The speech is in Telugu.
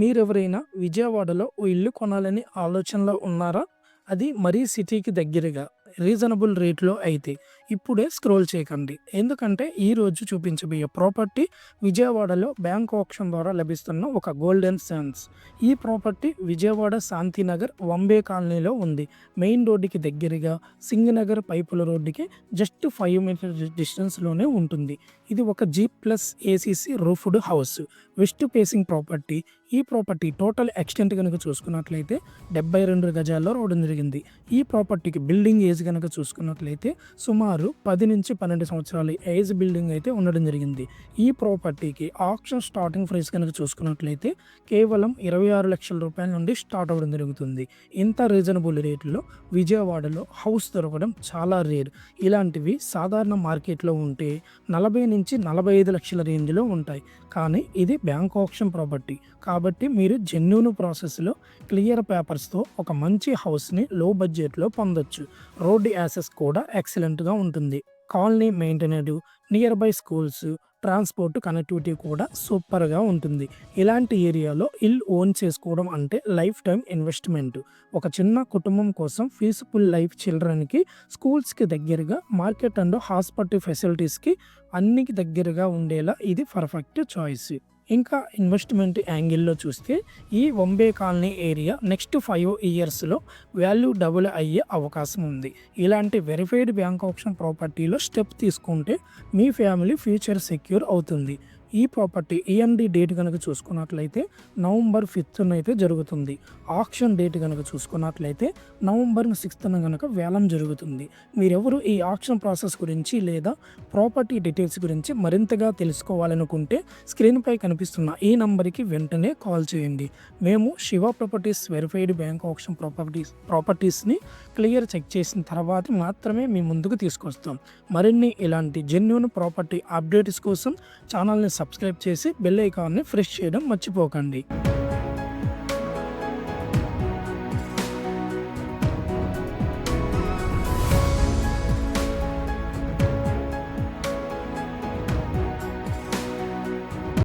మీరెవరైనా విజయవాడలో ఓ ఇల్లు కొనాలని ఆలోచనలో ఉన్నారా? అది మరీ సిటీకి దగ్గరగా, రీజనబుల్ రేట్‌లో అయితే ఇప్పుడే స్క్రోల్ చేయకండి. ఎందుకంటే ఈరోజు చూపించబోయే ప్రాపర్టీ విజయవాడలో బ్యాంక్ ఆక్షన్ ద్వారా లభిస్తున్న ఒక గోల్డెన్ ఛాన్స్. ఈ ప్రాపర్టీ విజయవాడ శాంతినగర్ వంబే కాలనీలో ఉంది. మెయిన్ రోడ్డుకి దగ్గరగా సింగనగర్ పైపుల రోడ్డుకి జస్ట్ 5 మీటర్స్ డిస్టెన్స్‌లోనే ఉంటుంది. ఇది ఒక జీ+ఏసీసీ రూఫ్డ్ హౌస్. West facing property. ఈ ప్రాపర్టీ టోటల్ ఎక్స్టెంట్ గనుక చూసుకున్నట్లయితే 72 గజాల్లో రావడం జరిగింది. ఈ ప్రాపర్టీకి బిల్డింగ్ ఏజ్ గనక చూసుకున్నట్లయితే సుమారు 10-12 సంవత్సరాల ఏజ్ బిల్డింగ్ అయితే ఉండడం జరిగింది. ఈ ప్రాపర్టీకి ఆక్షన్ స్టార్టింగ్ ప్రైస్ కనుక చూసుకున్నట్లయితే కేవలం 26 లక్షల రూపాయల నుండి స్టార్ట్ అవ్వడం జరుగుతుంది. ఇంత రీజనబుల్ రేట్లో విజయవాడలో హౌస్ దొరకడం చాలా రేర్. ఇలాంటివి సాధారణ మార్కెట్లో ఉంటే 40-45 లక్షల రేంజ్లో ఉంటాయి. కానీ ఇది బ్యాంక్ ఆక్షన్ ప్రాపర్టీ కాబట్టి మీరు జెన్యూన్ ప్రాసెస్లో క్లియర్ పేపర్స్తో ఒక మంచి హౌస్ని లో బడ్జెట్లో పొందొచ్చు. రోడ్డు యాక్సెస్ కూడా ఎక్సలెంట్గా ఉంటుంది. Colony maintained, nearby schools, transport connectivity కూడా సూపర్గా ఉంటుంది. ఇలాంటి ఏరియాలో ఇల్లు ఓన్ చేసుకోవడం అంటే లైఫ్ టైం ఇన్వెస్ట్మెంట్. ఒక చిన్న కుటుంబం కోసం పీస్ఫుల్ లైఫ్, చిల్డ్రన్కి స్కూల్స్కి దగ్గరగా, మార్కెట్ అండ్ హాస్పిటల్ ఫెసిలిటీస్కి అన్నికి దగ్గరగా ఉండేలా ఇది పర్ఫెక్ట్ చాయిస్. ఇంకా ఇన్వెస్ట్మెంట్ యాంగిల్లో చూస్తే ఈ వంబే కాలనీ ఏరియా నెక్స్ట్ 5 ఇయర్స్లో వాల్యూ డబుల్ అయ్యే అవకాశం ఉంది. ఇలాంటి వెరిఫైడ్ బ్యాంక్ ఆప్షన్ ప్రాపర్టీలో స్టెప్ తీసుకుంటే మీ ఫ్యామిలీ ఫ్యూచర్ సెక్యూర్ అవుతుంది. ఈ ప్రాపర్టీ ఈఎండి డేట్ కనుక చూసుకున్నట్లయితే నవంబర్ 5th అయితే జరుగుతుంది. ఆక్షన్ డేట్ కనుక చూసుకున్నట్లయితే నవంబర్ 6th కనుక వేలం జరుగుతుంది. మీరెవరు ఈ ఆక్షన్ ప్రాసెస్ గురించి లేదా ప్రాపర్టీ డీటెయిల్స్ గురించి మరింతగా తెలుసుకోవాలనుకుంటే స్క్రీన్పై కనిపిస్తున్న ఈ నంబర్కి వెంటనే కాల్ చేయండి. మేము Shiva properties verified bank auction ప్రాపర్టీస్ని క్లియర్ చెక్ చేసిన తర్వాత మాత్రమే మీ ముందుకు తీసుకొస్తాం. మరిన్ని ఇలాంటి జెన్యూన్ ప్రాపర్టీ అప్డేట్స్ కోసం ఛానల్ని సబ్స్క్రైబ్ చేసి బెల్ ఐకాన్ని ప్రెస్ చేయడం మర్చిపోకండి.